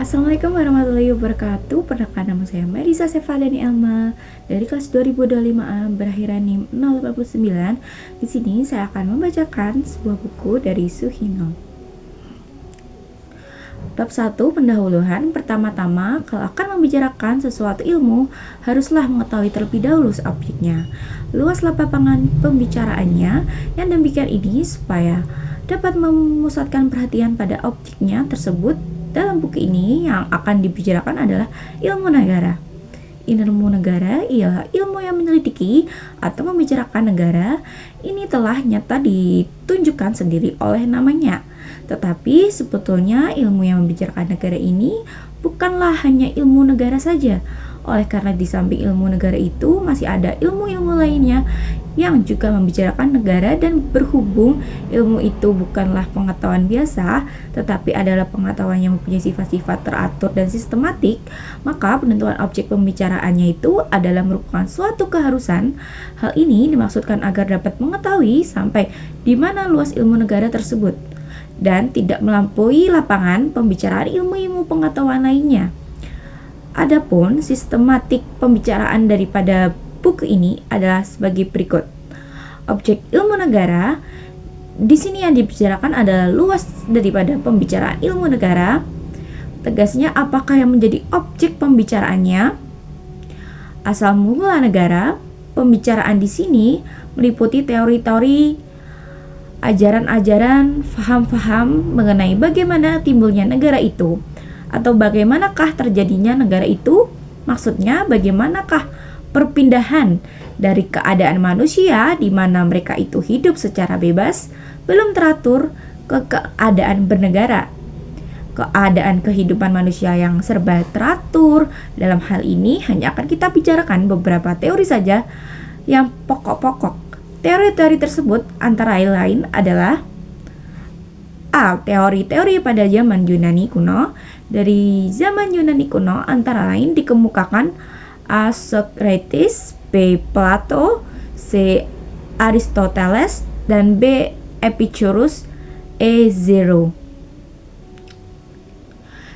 Assalamualaikum warahmatullahi wabarakatuh. Perkenalkan, nama saya Melisa Sefadani Elma dari kelas 2025A berakhiran NIM 089. Di sini saya akan membacakan sebuah buku dari Suhino. Bab 1, pendahuluan. Pertama-tama, kalau akan membicarakan sesuatu ilmu, haruslah mengetahui terlebih dahulu objeknya. Luas lapangan pembicaraannya yang demikian ini supaya dapat memusatkan perhatian pada objeknya tersebut. Dalam buku ini yang akan dibicarakan adalah ilmu negara. Ilmu negara ialah ilmu yang menyelidiki atau membicarakan negara. Ini telah nyata ditunjukkan sendiri oleh namanya. Tetapi sebetulnya ilmu yang membicarakan negara ini bukanlah hanya ilmu negara saja. Oleh karena di samping ilmu negara itu masih ada ilmu-ilmu lainnya yang juga membicarakan negara, dan berhubung ilmu itu bukanlah pengetahuan biasa tetapi adalah pengetahuan yang mempunyai sifat-sifat teratur dan sistematik, maka penentuan objek pembicaraannya itu adalah merupakan suatu keharusan. Hal ini dimaksudkan agar dapat mengetahui sampai di mana luas ilmu negara tersebut dan tidak melampaui lapangan pembicaraan ilmu-ilmu pengetahuan lainnya. Adapun sistematik pembicaraan daripada buku ini adalah sebagai berikut. Objek ilmu negara di sini yang dibicarakan adalah luas daripada pembicaraan ilmu negara. Tegasnya, apakah yang menjadi objek pembicaraannya? Asal mula negara. Pembicaraan di sini meliputi teori-teori, ajaran-ajaran, faham-faham mengenai bagaimana timbulnya negara itu, atau bagaimanakah terjadinya negara itu. Maksudnya, bagaimanakah perpindahan dari keadaan manusia di mana mereka itu hidup secara bebas, belum teratur, ke keadaan bernegara, keadaan kehidupan manusia yang serba teratur. Dalam hal ini hanya akan kita bicarakan beberapa teori saja yang pokok-pokok. Teori-teori tersebut antara lain adalah A. Teori-teori pada zaman Yunani kuno. Dari zaman Yunani kuno antara lain dikemukakan A. Socrates, B. Plato, C. Aristoteles, dan B. Epicurus, E. Zeno.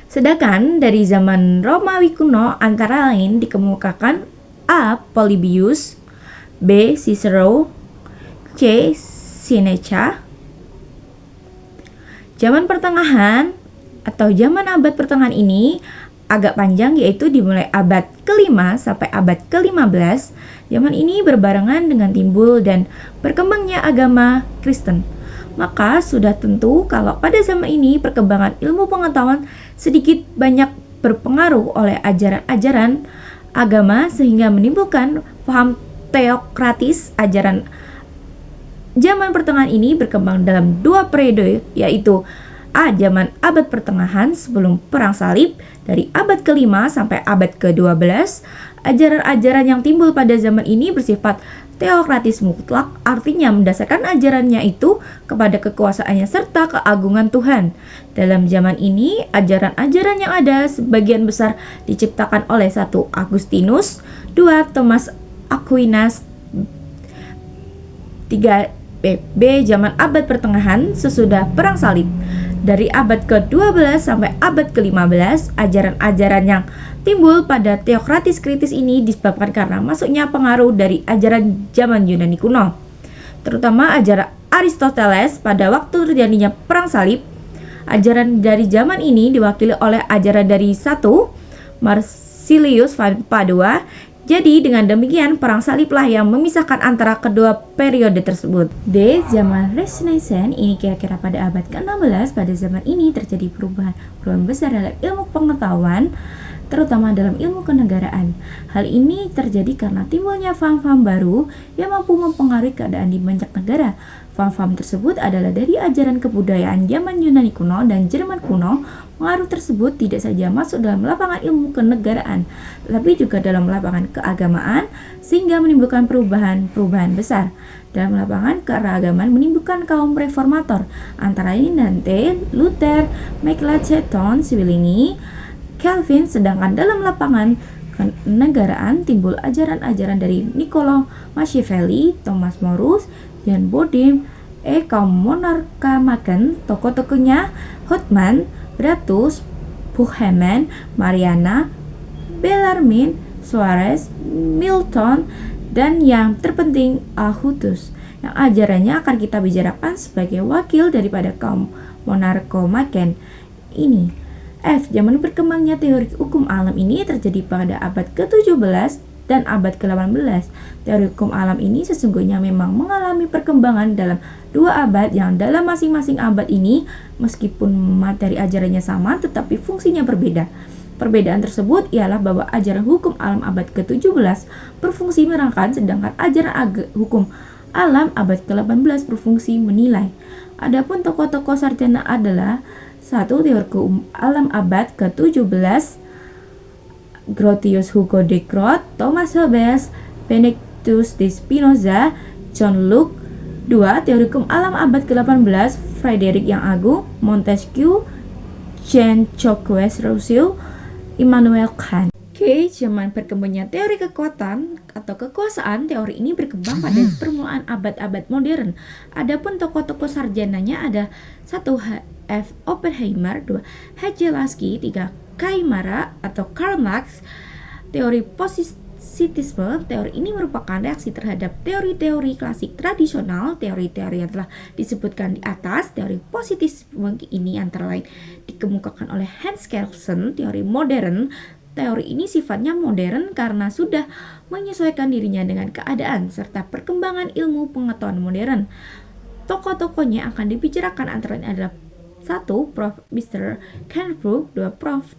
Sedangkan dari zaman Romawi kuno antara lain dikemukakan A. Polybius, B. Cicero, C. Seneca. Zaman pertengahan atau zaman abad pertengahan ini agak panjang, yaitu dimulai abad ke-5 sampai abad ke-15. Zaman ini berbarengan dengan timbul dan berkembangnya agama Kristen. Maka sudah tentu kalau pada zaman ini perkembangan ilmu pengetahuan sedikit banyak berpengaruh oleh ajaran-ajaran agama sehingga menimbulkan paham teokratis. Ajaran zaman pertengahan ini berkembang dalam dua periode, yaitu A. Zaman abad pertengahan sebelum perang salib dari abad ke-5 sampai abad ke-12. Ajaran-ajaran yang timbul pada zaman ini bersifat teokratis mutlak, artinya mendasarkan ajarannya itu kepada kekuasaannya serta keagungan Tuhan. Dalam zaman ini, ajaran-ajaran yang ada sebagian besar diciptakan oleh 1. Agustinus, 2. Thomas Aquinas, 3. B. Zaman abad pertengahan sesudah perang salib. Dari abad ke-12 sampai abad ke-15, ajaran-ajaran yang timbul pada teokratis kritis ini disebabkan karena masuknya pengaruh dari ajaran zaman Yunani kuno, terutama ajaran Aristoteles pada waktu terjadinya perang salib. Ajaran dari zaman ini diwakili oleh ajaran dari 1. Marsilius Padua. Jadi dengan demikian perang saliblah yang memisahkan antara kedua periode tersebut. D. Zaman Renaissance. Ini kira-kira pada abad ke-16. Pada zaman ini terjadi perubahan besar dalam ilmu pengetahuan, terutama dalam ilmu kenegaraan. Hal ini terjadi karena timbulnya faham-faham baru yang mampu mempengaruhi keadaan di banyak negara. Faham-faham tersebut adalah dari ajaran kebudayaan zaman Yunani kuno dan Jerman kuno. Pengaruh tersebut tidak saja masuk dalam lapangan ilmu kenegaraan, tetapi juga dalam lapangan keagamaan, sehingga menimbulkan perubahan besar. Dalam lapangan keagamaan menimbulkan kaum reformator, antara lain Dante, Luther, Melanchthon, Zwingli, Calvin. Sedangkan dalam lapangan kenegaraan timbul ajaran-ajaran dari Niccolo Machiavelli, Thomas Morus, Jan Bodem, kaum monarka makan, tokoh-tokohnya Houtman, Bratus, Buchanan, Mariana, Bellarmine, Suarez, Milton, dan yang terpenting Alhutus, yang ajarannya akan kita bicarakan sebagai wakil daripada kaum monarko-maken ini. F. Zaman berkembangnya teori hukum alam ini terjadi pada abad ke-17 dan abad ke-18. Teori hukum alam ini sesungguhnya memang mengalami perkembangan dalam 2 abad yang dalam masing-masing abad ini, meskipun materi ajarannya sama tetapi fungsinya berbeda. Perbedaan tersebut ialah bahwa ajaran hukum alam abad ke-17 berfungsi menerangkan, sedangkan ajaran hukum alam abad ke-18 berfungsi menilai. Adapun tokoh-tokoh sarjana adalah 1. Teori hukum alam abad ke-17, Grotius Hugo de Groot, Thomas Hobbes, Benedictus de Spinoza, John Locke. 2. Teori hukum alam abad ke-18, Frederick yang Agung, Montesquieu, Jean-Jacques Rousseau, Immanuel Kant. Oke, zaman berkembangnya teori kekuatan atau kekuasaan, teori ini berkembang pada permulaan abad-abad modern. Adapun tokoh-tokoh sarjananya ada 1. F. Oppenheimer, 2. H.J. Lasky, 3. Kaimara atau Karl Marx. Teori positisme, teori ini merupakan reaksi terhadap teori-teori klasik tradisional. Teori-teori yang telah disebutkan di atas, teori positisme ini antara lain dikemukakan oleh Hans Kelsen. Teori modern, teori ini sifatnya modern karena sudah menyesuaikan dirinya dengan keadaan serta perkembangan ilmu pengetahuan modern. Tokoh-tokohnya akan dibicarakan antara lain adalah 1. Prof. Mr. Kenneth Brooke, 2. Prof.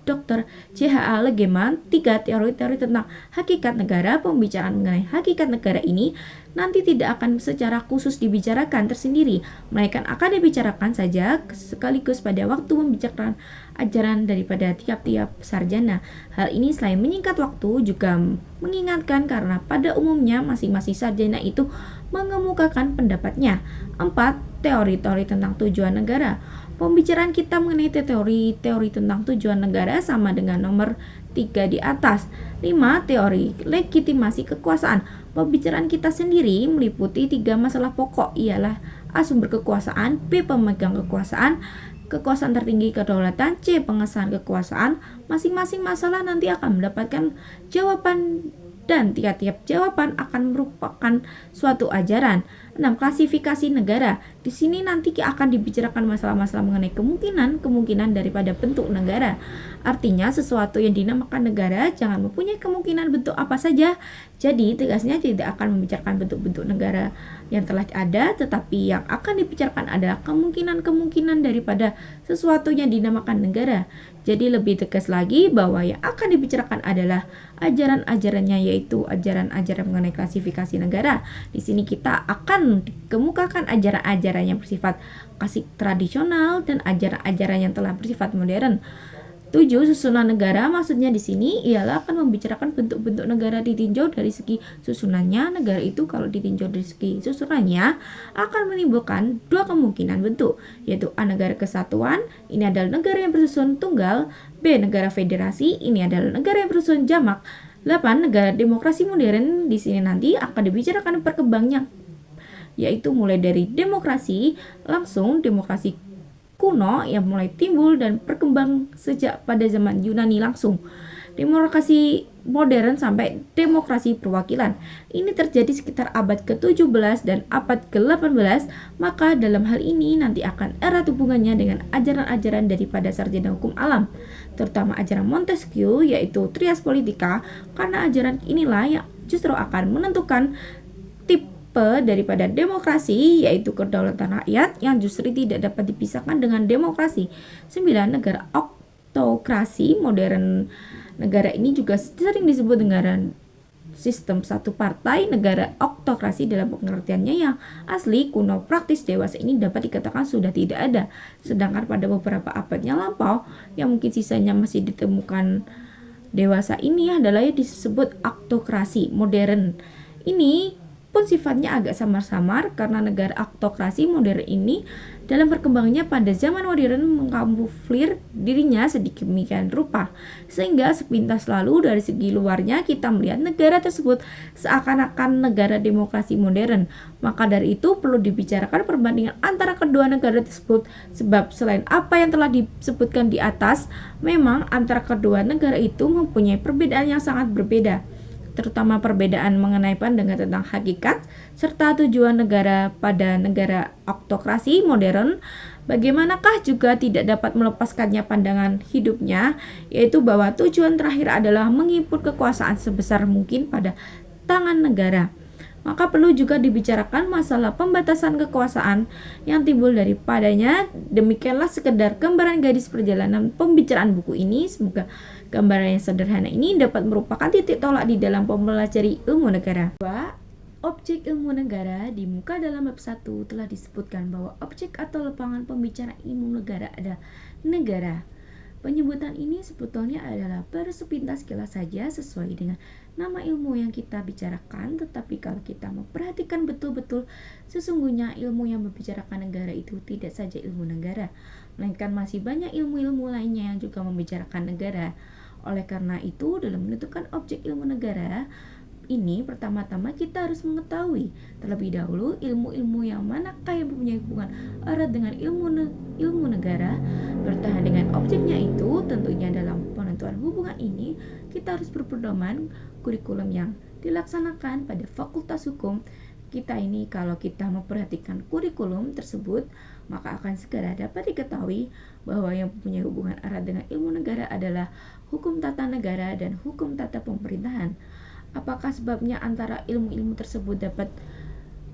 Dr. J.H.A. Legeman. 3. Teori-teori tentang hakikat negara. Pembicaraan mengenai hakikat negara ini nanti tidak akan secara khusus dibicarakan tersendiri, melainkan akan dibicarakan saja sekaligus pada waktu membicarakan ajaran daripada tiap-tiap sarjana. Hal ini selain menyingkat waktu juga mengingatkan karena pada umumnya masing-masing sarjana itu mengemukakan pendapatnya. 4. Teori-teori tentang tujuan negara. Pembicaraan kita mengenai teori-teori tentang tujuan negara sama dengan nomor 3 di atas. 5. Teori legitimasi kekuasaan. Pembicaraan kita sendiri meliputi 3 masalah pokok, ialah A. Sumber kekuasaan, B. Pemegang kekuasaan, kekuasaan tertinggi kedaulatan, C. Pengesahan kekuasaan. Masing-masing masalah nanti akan mendapatkan jawaban dan tiap-tiap jawaban akan merupakan suatu ajaran. 6. Klasifikasi negara. Di sini nanti akan dibicarakan masalah-masalah mengenai kemungkinan daripada bentuk negara. Artinya sesuatu yang dinamakan negara jangan mempunyai kemungkinan bentuk apa saja. Jadi tegasnya tidak akan membicarakan bentuk-bentuk negara yang telah ada, tetapi yang akan dibicarakan adalah kemungkinan-kemungkinan daripada sesuatu yang dinamakan negara. Jadi lebih tegas lagi bahwa yang akan dibicarakan adalah ajaran-ajarannya, yaitu ajaran-ajaran mengenai klasifikasi negara. Di sini kita akan kemukakan ajaran-ajaran yang bersifat klasik tradisional dan ajaran-ajaran yang telah bersifat modern. 7. Susunan negara. Maksudnya di sini ialah akan membicarakan bentuk-bentuk negara ditinjau dari segi susunannya. Negara itu kalau ditinjau dari segi susunannya akan menimbulkan 2 kemungkinan bentuk, yaitu A. Negara kesatuan, ini adalah negara yang bersusun tunggal. B. Negara federasi, ini adalah negara yang bersusun jamak. 8. Negara demokrasi modern. Di sini nanti akan dibicarakan perkembangannya, yaitu mulai dari demokrasi langsung, demokrasi kuno yang mulai timbul dan berkembang sejak pada zaman Yunani langsung, demokrasi modern sampai demokrasi perwakilan. Ini terjadi sekitar abad ke-17 dan abad ke-18, maka dalam hal ini nanti akan erat hubungannya dengan ajaran-ajaran daripada sarjana hukum alam, terutama ajaran Montesquieu yaitu Trias Politica, karena ajaran inilah yang justru akan menentukan tipe daripada demokrasi, yaitu kedaulatan rakyat yang justru tidak dapat dipisahkan dengan demokrasi. 9. Negara oktokrasi modern. Negara ini juga sering disebut negara sistem satu partai. Negara oktokrasi dalam pengertiannya yang asli, kuno, praktis, dewasa ini dapat dikatakan sudah tidak ada. Sedangkan pada beberapa abadnya lampau yang mungkin sisanya masih ditemukan dewasa ini adalah yang disebut oktokrasi modern. Ini pun sifatnya agak samar-samar karena negara autokrasi modern ini dalam perkembangannya pada zaman modern mengkamuflir dirinya sedemikian rupa sehingga sepintas lalu dari segi luarnya kita melihat negara tersebut seakan-akan negara demokrasi modern. Maka dari itu perlu dibicarakan perbandingan antara kedua negara tersebut sebab selain apa yang telah disebutkan di atas, memang antara kedua negara itu mempunyai perbedaan yang sangat berbeda, terutama perbedaan mengenai pandangan tentang hakikat serta tujuan negara pada negara autokrasi modern. Bagaimanakah juga tidak dapat melepaskannya pandangan hidupnya, yaitu bahwa tujuan terakhir adalah mengimpun kekuasaan sebesar mungkin pada tangan negara. Maka perlu juga dibicarakan masalah pembatasan kekuasaan yang timbul daripadanya. Demikianlah sekedar gambaran gadis perjalanan pembicaraan buku ini. Semoga gambaran yang sederhana ini dapat merupakan titik tolak di dalam mempelajari ilmu negara. Objek ilmu negara di muka dalam bab 1 telah disebutkan bahwa objek atau lapangan pembicaraan ilmu negara adalah negara. Penyebutan ini sebetulnya adalah baru sepintas kilas saja sesuai dengan nama ilmu yang kita bicarakan, tetapi kalau kita memperhatikan betul-betul, sesungguhnya ilmu yang membicarakan negara itu tidak saja ilmu negara, melainkan masih banyak ilmu-ilmu lainnya yang juga membicarakan negara. Oleh karena itu, dalam menentukan objek ilmu negara ini, pertama-tama kita harus mengetahui terlebih dahulu ilmu-ilmu yang manakah yang mempunyai hubungan erat dengan ilmu negara. Bertahan dengan objeknya itu, tentunya dalam penentuan hubungan ini kita harus berpedoman kurikulum yang dilaksanakan pada Fakultas Hukum. Kita ini kalau kita memperhatikan kurikulum tersebut, maka akan segera dapat diketahui bahwa yang mempunyai hubungan erat dengan ilmu negara adalah hukum tata negara dan hukum tata pemerintahan. Apakah sebabnya antara ilmu-ilmu tersebut dapat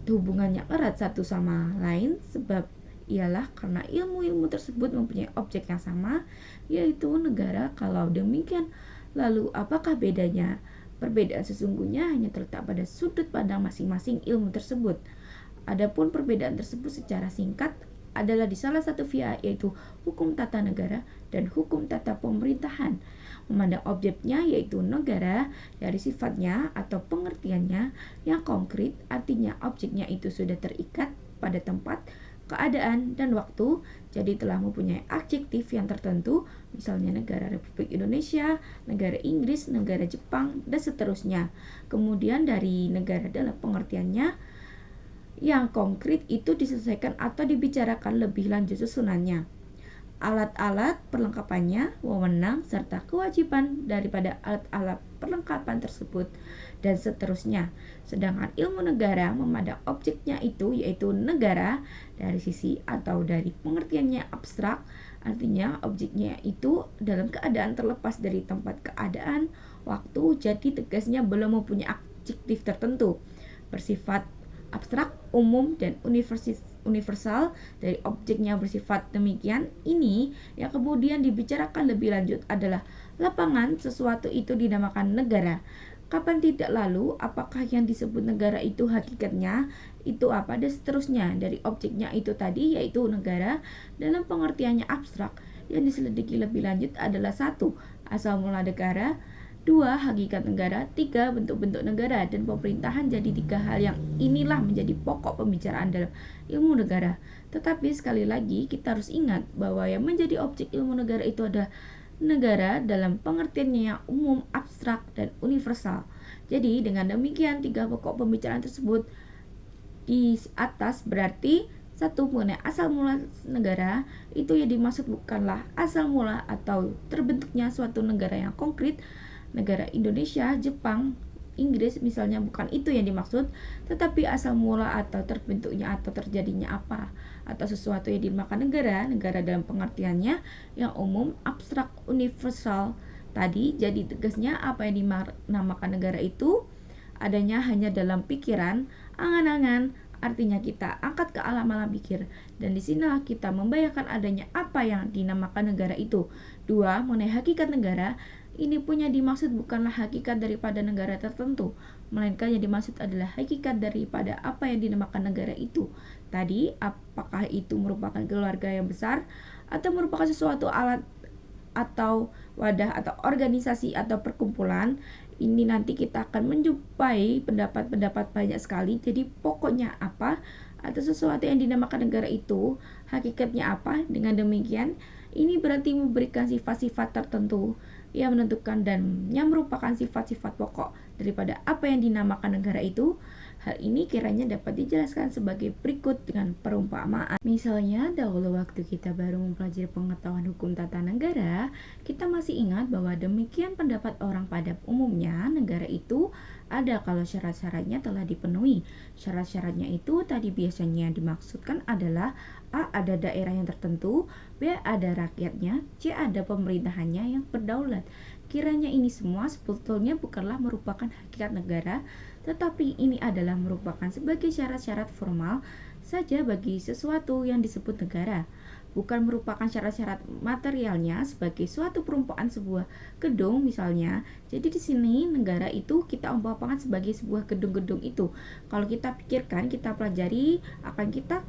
hubungannya erat satu sama lain? Sebab ialah karena ilmu-ilmu tersebut mempunyai objek yang sama, yaitu negara. Kalau demikian, lalu apakah bedanya? Perbedaan sesungguhnya hanya terletak pada sudut pandang masing-masing ilmu tersebut. Adapun perbedaan tersebut secara singkat adalah di salah satu via, yaitu hukum tata negara dan hukum tata pemerintahan. Memandang objeknya yaitu negara dari sifatnya atau pengertiannya yang konkret, artinya objeknya itu sudah terikat pada tempat, keadaan, dan waktu, jadi telah mempunyai adjektif yang tertentu, misalnya negara Republik Indonesia, negara Inggris, negara Jepang, dan seterusnya. Kemudian dari negara dalam pengertiannya yang konkret itu diselesaikan atau dibicarakan lebih lanjut susunannya, alat-alat perlengkapannya, wewenang, serta kewajiban daripada alat-alat perlengkapan tersebut, dan seterusnya. Sedangkan ilmu negara memandang objeknya itu yaitu negara dari sisi atau dari pengertiannya abstrak, artinya objeknya itu dalam keadaan terlepas dari tempat, keadaan, waktu, jadi tegasnya belum mempunyai adjektif tertentu, bersifat abstrak, umum, dan universal. Dari objeknya bersifat demikian ini yang kemudian dibicarakan lebih lanjut adalah lapangan. Sesuatu itu dinamakan negara. Kapan tidak lalu, apakah yang disebut negara itu hakikatnya itu apa, dan seterusnya. Dari objeknya itu tadi yaitu negara dalam pengertiannya abstrak, yang diselidiki lebih lanjut adalah 1. Asal mula negara, 2. Hakikat negara, 3. Bentuk-bentuk negara dan pemerintahan. Jadi 3 hal yang inilah menjadi pokok pembicaraan dalam ilmu negara. Tetapi sekali lagi kita harus ingat bahwa yang menjadi objek ilmu negara itu adalah negara dalam pengertiannya yang umum, abstrak, dan universal. Jadi dengan demikian 3 pokok pembicaraan tersebut di atas berarti 1. Mengenai asal mula negara, itu yang dimaksud bukanlah asal mula atau terbentuknya suatu negara yang konkret, negara Indonesia, Jepang, Inggris misalnya, bukan itu yang dimaksud, tetapi asal mula atau terbentuknya atau terjadinya apa, atau sesuatu yang dinamakan negara dalam pengertiannya yang umum, abstrak, universal tadi. Jadi tegasnya apa yang dinamakan negara itu adanya hanya dalam pikiran, angan-angan, artinya kita angkat ke alam-alam pikir, dan disinilah kita membayangkan adanya apa yang dinamakan negara itu. 2. Mengenai hakikat negara, ini punya dimaksud bukanlah hakikat daripada negara tertentu, melainkan yang dimaksud adalah hakikat daripada apa yang dinamakan negara itu. Tadi, apakah itu merupakan keluarga yang besar, atau merupakan sesuatu alat, atau wadah, atau organisasi, atau perkumpulan, Ini nanti kita akan menjumpai pendapat-pendapat banyak sekali. Jadi pokoknya apa atau sesuatu yang dinamakan negara itu hakikatnya apa. Dengan demikian ini berarti memberikan sifat-sifat tertentu yang menentukan dan yang merupakan sifat-sifat pokok daripada apa yang dinamakan negara itu. Hal ini kiranya dapat dijelaskan sebagai berikut dengan perumpamaan. Misalnya, dahulu waktu kita baru mempelajari pengetahuan hukum tata negara, kita masih ingat bahwa demikian pendapat orang pada umumnya, negara itu ada kalau syarat-syaratnya telah dipenuhi. Syarat-syaratnya itu tadi biasanya dimaksudkan adalah A. Ada daerah yang tertentu, B. Ada rakyatnya, C. Ada pemerintahannya yang berdaulat. Kiranya ini semua sebetulnya bukanlah merupakan hakikat negara, tetapi ini adalah merupakan sebagai syarat-syarat formal saja bagi sesuatu yang disebut negara, bukan merupakan syarat-syarat materialnya sebagai suatu perumpamaan sebuah gedung misalnya. Jadi di sini negara itu kita umpamakan sebagai sebuah gedung-gedung itu. Kalau kita pikirkan, kita pelajari, akan kita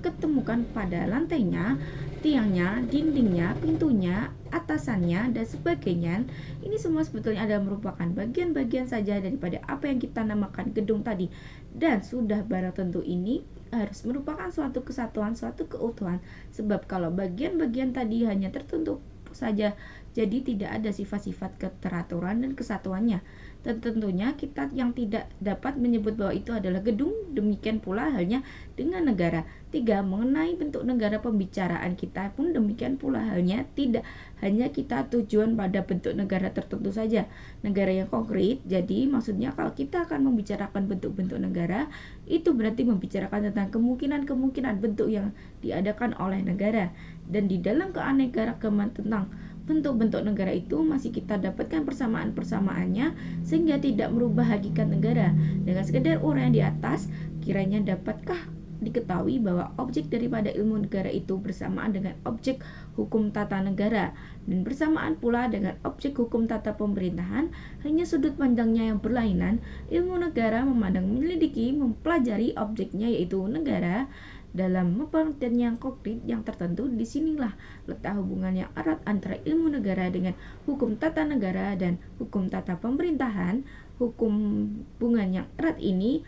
ketemukan pada lantainya, tiangnya, dindingnya, pintunya, atasannya, dan sebagainya. Ini semua sebetulnya adalah merupakan bagian-bagian saja daripada apa yang kita namakan gedung tadi. Dan sudah barang tentu ini harus merupakan suatu kesatuan, suatu keutuhan. Sebab kalau bagian-bagian tadi hanya tertentu saja, jadi tidak ada sifat-sifat keteraturan dan kesatuannya. Dan tentunya kita yang tidak dapat menyebut bahwa itu adalah gedung, demikian pula halnya dengan negara. 3. Mengenai bentuk negara, pembicaraan kita pun demikian pula halnya, tidak hanya kita tujuan pada bentuk negara tertentu saja, negara yang konkret. Jadi maksudnya kalau kita akan membicarakan bentuk-bentuk negara, itu berarti membicarakan tentang kemungkinan-kemungkinan bentuk yang diadakan oleh negara. Dan di dalam keanekaragaman tentang bentuk-bentuk negara itu masih kita dapatkan persamaan-persamaannya, sehingga tidak merubah hakikat negara. Dengan sekedar uraian di atas, kiranya dapatkah diketahui bahwa objek daripada ilmu negara itu bersamaan dengan objek hukum tata negara, dan bersamaan pula dengan objek hukum tata pemerintahan, hanya sudut pandangnya yang berlainan. Ilmu negara memandang, menyelidiki, mempelajari objeknya yaitu negara dalam pengertian yang konkret yang tertentu. Disinilah letak hubungan yang erat antara ilmu negara dengan hukum tata negara dan hukum tata pemerintahan. Hubungan yang erat ini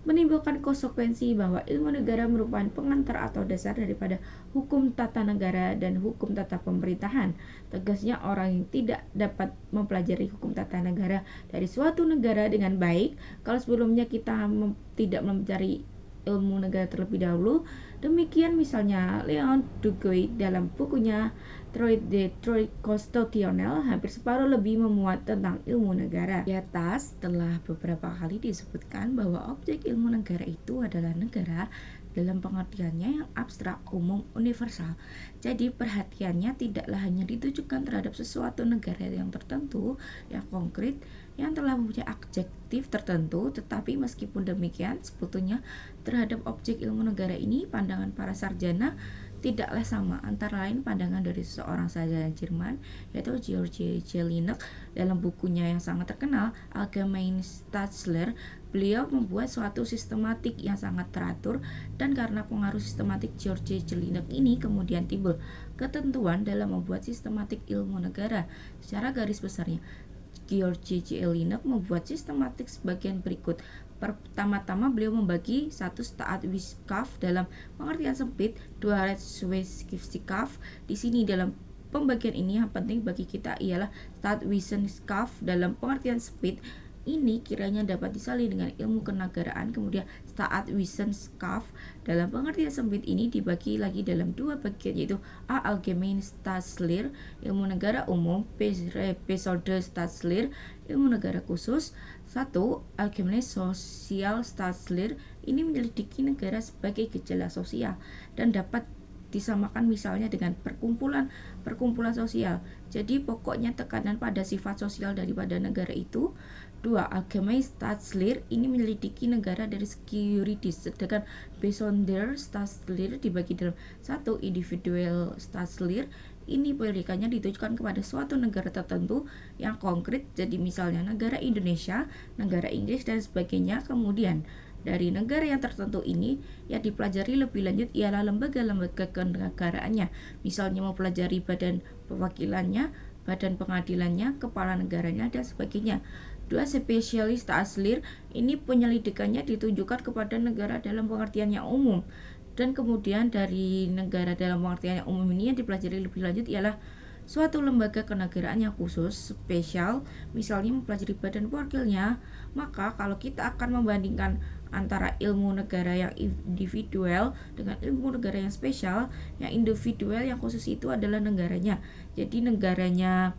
menimbulkan konsekuensi bahwa ilmu negara merupakan pengantar atau dasar daripada hukum tata negara dan hukum tata pemerintahan. Tegasnya, orang yang tidak dapat mempelajari hukum tata negara dari suatu negara dengan baik kalau sebelumnya kita tidak mempelajari ilmu negara terlebih dahulu. Demikian misalnya Leon Duguay dalam bukunya Droit de Droit Constitutionnel hampir separuh lebih memuat tentang ilmu negara. Di atas telah beberapa kali disebutkan bahwa objek ilmu negara itu adalah negara dalam pengertiannya yang abstrak, umum, universal. Jadi perhatiannya tidaklah hanya ditujukan terhadap sesuatu negara yang tertentu, yang konkret, yang telah mempunyai adjektif tertentu, tetapi meskipun demikian, sebetulnya terhadap objek ilmu negara ini, pandangan para sarjana tidaklah sama. Antara lain pandangan dari seorang sarjana Jerman, yaitu George Jelinek. Dalam bukunya yang sangat terkenal, Allgemeine Staatslehre, beliau membuat suatu sistematik yang sangat teratur, dan karena pengaruh sistematik George Jelinek ini kemudian timbul ketentuan dalam membuat sistematik ilmu negara. Secara garis besarnya, George Jelinek membuat sistematik sebagian berikut. Pertama-tama beliau membagi satu Staatswissenschaft dalam pengertian sempit, dua Rechtswissenschaft. Di sini dalam pembagian ini yang penting bagi kita ialah Staatswissenschaft dalam pengertian sempit. Ini kiranya dapat disalin dengan ilmu kenegaraan. Kemudian Staatswissenschaft dalam pengertian sempit ini dibagi lagi dalam dua bagian, yaitu A. Allgemeine Staatslehre, ilmu negara umum, B. Besondere Staatslehre, ilmu negara khusus. 1. Allgemeine Sozialstaatslehre, ini menyelidiki negara sebagai gejala sosial dan dapat disamakan misalnya dengan perkumpulan sosial. Jadi pokoknya tekanan pada sifat sosial daripada negara itu. 2. Allgemeine Staatslehre, ini menyelidiki negara dari segi yuridis, sedangkan Besondere Staatslehre dibagi dalam 1. Individual Staatslehre, ini pendidikannya ditujukan kepada suatu negara tertentu yang konkret, jadi misalnya negara Indonesia, negara Inggris, dan sebagainya. Kemudian dari negara yang tertentu ini yang dipelajari lebih lanjut ialah lembaga-lembaga kenegaraannya, misalnya mempelajari badan perwakilannya, badan pengadilannya, kepala negaranya, dan sebagainya. Dua spesialis taslir ini penyelidikannya ditujukan kepada negara dalam pengertian yang umum, dan kemudian dari negara dalam pengertian yang umum ini yang dipelajari lebih lanjut ialah suatu lembaga kenegaraan yang khusus, spesial, misalnya mempelajari badan wakilnya. Maka kalau kita akan membandingkan antara ilmu negara yang individual dengan ilmu negara yang spesial, yang individual yang khusus itu adalah negaranya. Jadi negaranya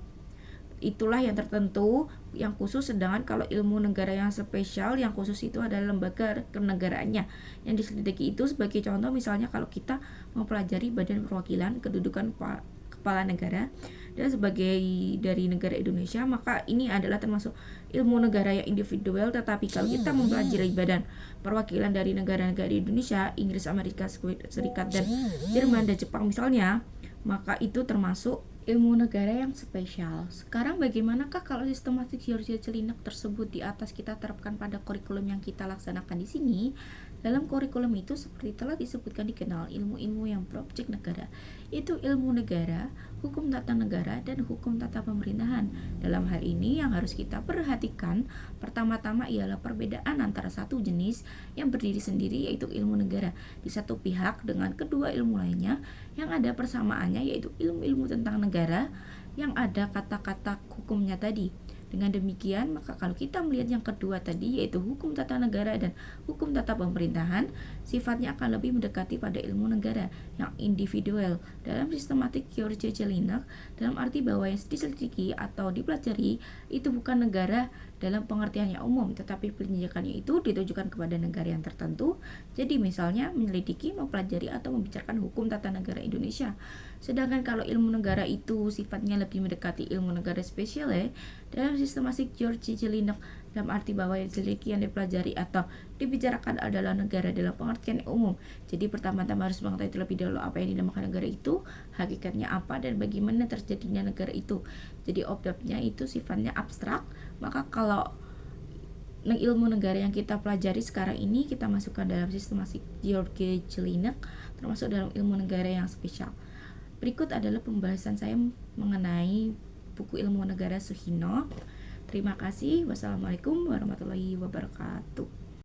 itulah yang tertentu yang khusus, sedangkan kalau ilmu negara yang spesial yang khusus itu adalah lembaga kenegaraannya yang diselidiki. Itu sebagai contoh, misalnya kalau kita mempelajari badan perwakilan kedudukan kepala negara dan sebagai dari negara Indonesia, maka ini adalah termasuk ilmu negara yang individual. Tetapi kalau kita mempelajari badan perwakilan dari negara-negara di Indonesia, Inggris, Amerika Serikat, dan Jerman dan Jepang misalnya, maka itu termasuk ilmu negara yang spesial. Sekarang bagaimanakah kalau sistematik Georgia Jelinek tersebut di atas kita terapkan pada kurikulum yang kita laksanakan di sini? Dalam kurikulum itu seperti telah disebutkan dikenal ilmu-ilmu yang berobjek negara, itu ilmu negara, hukum tata negara, dan hukum tata pemerintahan. Dalam hal ini yang harus kita perhatikan pertama-tama ialah perbedaan antara satu jenis yang berdiri sendiri yaitu ilmu negara di satu pihak dengan kedua ilmu lainnya yang ada persamaannya yaitu ilmu-ilmu tentang negara yang ada kata-kata hukumnya tadi. Dengan demikian, maka kalau kita melihat yang kedua tadi yaitu hukum tata negara dan hukum tata pemerintahan, sifatnya akan lebih mendekati pada ilmu negara yang individual dalam sistematik Georgia Jelinek, dalam arti bahwa yang diselidiki atau dipelajari itu bukan negara dalam pengertian yang umum, tetapi penyelidikannya itu ditujukan kepada negara yang tertentu. Jadi misalnya menyelidiki, mempelajari, atau membicarakan hukum tata negara Indonesia. Sedangkan kalau ilmu negara itu sifatnya lebih mendekati ilmu negara spesial dalam sistematik Georgia Jelinek, dalam arti bahwa yang diselidiki, yang dipelajari, atau dibicarakan adalah negara dalam pengertian yang umum. Jadi pertama-tama harus mengetahui terlebih dahulu apa yang dinamakan negara itu, hakikatnya apa, dan bagaimana terjadinya negara itu. Jadi objeknya itu sifatnya abstrak. Maka kalau ilmu negara yang kita pelajari sekarang ini kita masukkan dalam sistematik Georgia Jelinek, termasuk dalam ilmu negara yang spesial. Berikut adalah pembahasan saya mengenai buku ilmu negara Suhino. Terima kasih. Wassalamualaikum warahmatullahi wabarakatuh.